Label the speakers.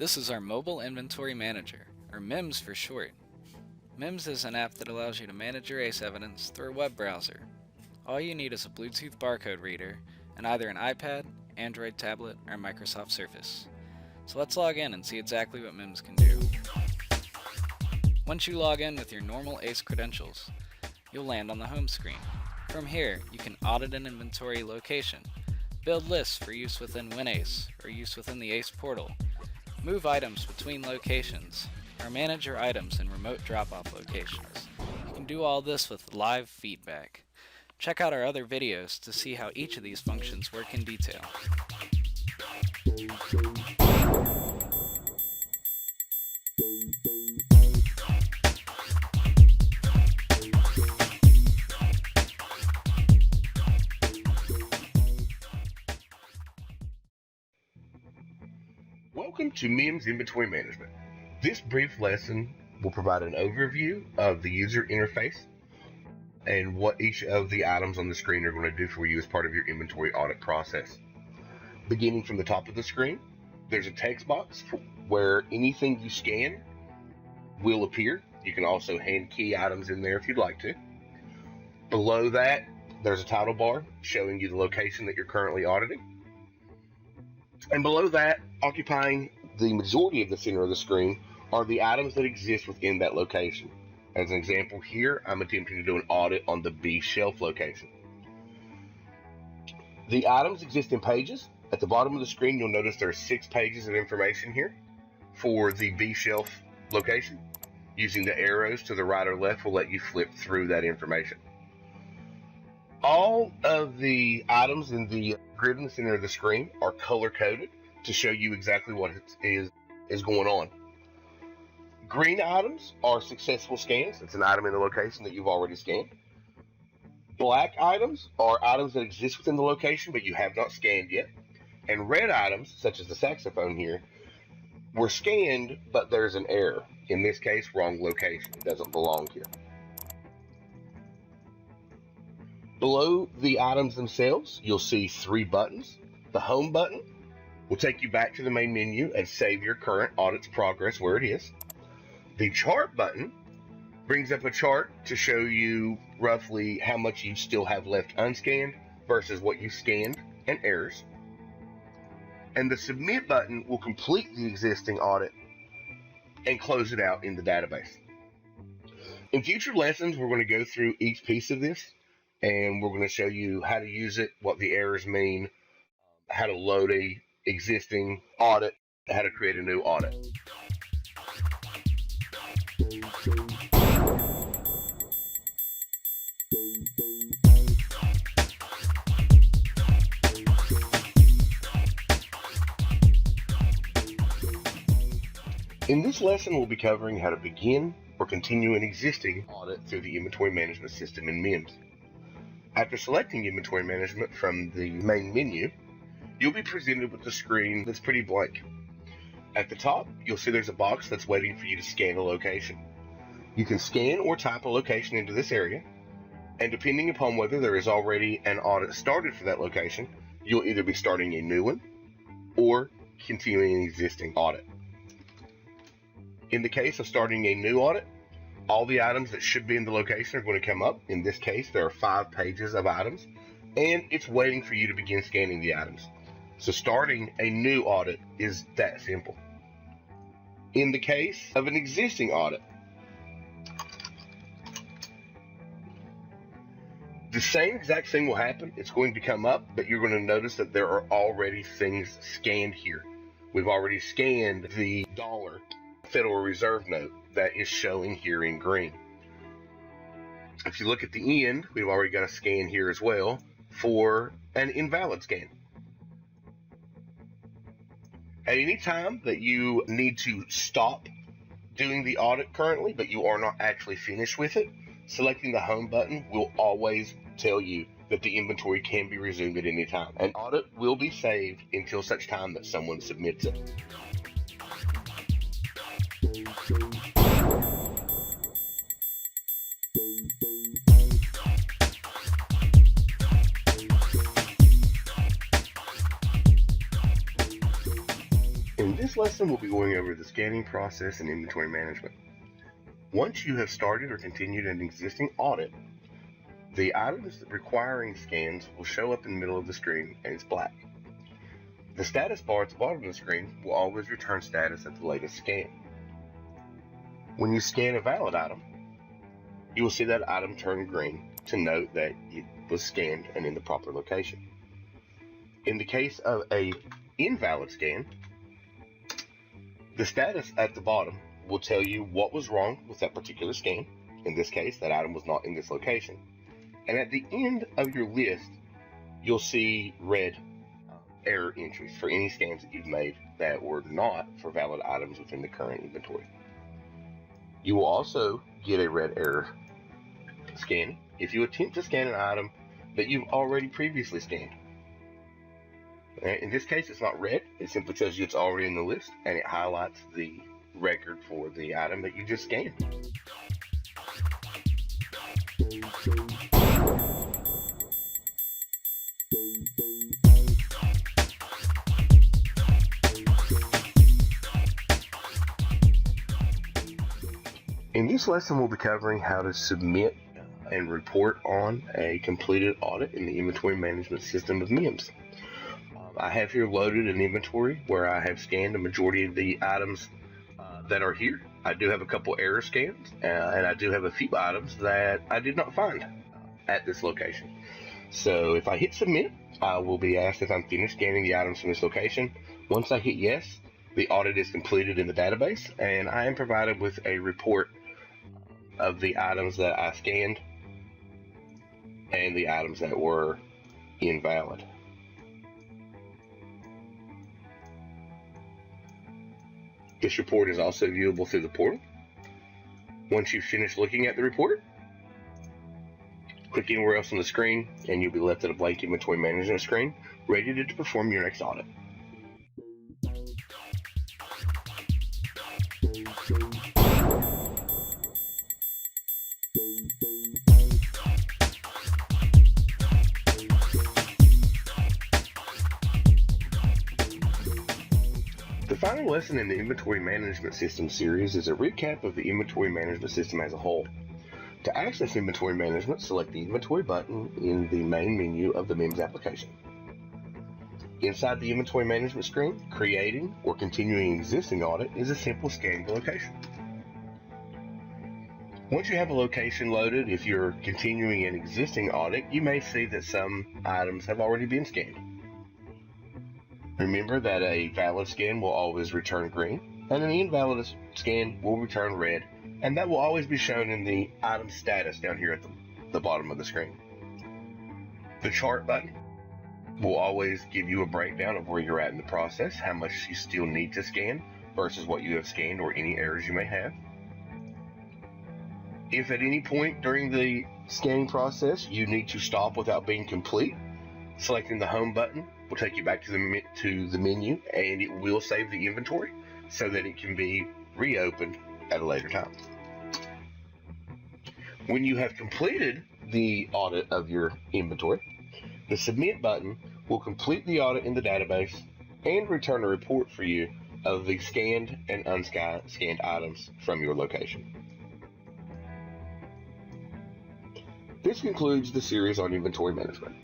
Speaker 1: This is our Mobile Inventory Manager, or Mims for short. Mims is an app that allows you to manage your ACE evidence through a web browser. All you need is a Bluetooth barcode reader and either an iPad, Android tablet, or Microsoft Surface. So let's log in and see exactly what Mims can do. Once you log in with your normal ACE credentials, you'll land on the home screen. From here, you can audit an inventory location, build lists for use within WinAce or use within the ACE portal, move items between locations, or manage your items in remote drop-off locations. You can do all this with live feedback. Check out our other videos to see how each of these functions work in detail.
Speaker 2: Welcome to Mims Inventory Management. This brief lesson will provide an overview of the user interface and what each of the items on the screen are going to do for you as part of your inventory audit process. Beginning from the top of the screen, there's a text box where anything you scan will appear. You can also hand key items in there if you'd like to. Below that, there's a title bar showing you the location that you're currently auditing. And below that, occupying the majority of the center of the screen, are the items that exist within that location. As an example here, I'm attempting to do an audit on the B shelf location. The items exist in pages. At the bottom of the screen, you'll notice there are 6 pages of information here for the B shelf location. Using the arrows to the right or left will let you flip through that information. All of the items in the grid in the center of the screen are color-coded to show you exactly what is going on. Green items are successful scans. It's an item in the location that you've already scanned. Black items are items that exist within the location but you have not scanned yet. And red items, such as the saxophone here, were scanned but there's an error. In this case, wrong location. It doesn't belong here. Below the items themselves, you'll see 3 buttons. The home button will take you back to the main menu and save your current audit's progress where it is. The chart button brings up a chart to show you roughly how much you still have left unscanned versus what you scanned and errors. And the submit button will complete the existing audit and close it out in the database. In future lessons, we're going to go through each piece of this, and we're going to show you how to use it, what the errors mean, how to load a existing audit, how to create a new audit. In this lesson, we'll be covering how to begin or continue an existing audit through the inventory management system in Mims. After selecting inventory management from the main menu, you'll be presented with a screen that's pretty blank. At the top, you'll see there's a box that's waiting for you to scan a location. You can scan or type a location into this area, and depending upon whether there is already an audit started for that location, you'll either be starting a new one or continuing an existing audit. In the case of starting a new audit, all the items that should be in the location are going to come up. In this case, there are 5 pages of items, and it's waiting for you to begin scanning the items. So starting a new audit is that simple. In the case of an existing audit, the same exact thing will happen. It's going to come up, but you're going to notice that there are already things scanned here. We've already scanned the dollar Federal Reserve note that is showing here in green. If you look at the end, we've already got a scan here as well for an invalid scan. At any time that you need to stop doing the audit currently, but you are not actually finished with it, selecting the home button will always tell you that the inventory can be resumed at any time. An audit will be saved until such time that someone submits it. In this lesson, we'll be going over the scanning process and inventory management. Once you have started or continued an existing audit, the items requiring scans will show up in the middle of the screen and it's black. The status bar at the bottom of the screen will always return status at the latest scan. When you scan a valid item, you will see that item turn green to note that it was scanned and in the proper location. In the case of an invalid scan, the status at the bottom will tell you what was wrong with that particular scan. In this case, that item was not in this location. And at the end of your list, you'll see red error entries for any scans that you've made that were not for valid items within the current inventory. You will also get a red error scan if you attempt to scan an item that you've already previously scanned. In this case, it's not red. It simply tells you it's already in the list, and it highlights the record for the item that you just scanned. In this lesson, we'll be covering how to submit and report on a completed audit in the inventory management system of Mims. I have here loaded an inventory where I have scanned the majority of the items that are here. I do have a couple error scans, and I do have a few items that I did not find at this location. So if I hit submit, I will be asked if I'm finished scanning the items from this location. Once I hit yes, the audit is completed in the database, and I am provided with a report of the items that I scanned and the items that were invalid. This report is also viewable through the portal. Once you've finished looking at the report, click anywhere else on the screen and you'll be left at a blank inventory management screen, ready to perform your next audit. The final lesson in the Inventory Management System series is a recap of the inventory management system as a whole. To access inventory management, select the Inventory button in the main menu of the Mims application. Inside the inventory management screen, creating or continuing an existing audit is a simple scanning location. Once you have a location loaded, if you're continuing an existing audit, you may see that some items have already been scanned. Remember that a valid scan will always return green, and an invalid scan will return red, and that will always be shown in the item status down here at the bottom of the screen. The chart button will always give you a breakdown of where you're at in the process, how much you still need to scan versus what you have scanned or any errors you may have. If at any point during the scanning process you need to stop without being complete, selecting the home button will take you back to the menu, and it will save the inventory so that it can be reopened at a later time. When you have completed the audit of your inventory, the submit button will complete the audit in the database and return a report for you of the scanned and unscanned items from your location. This concludes the series on inventory management.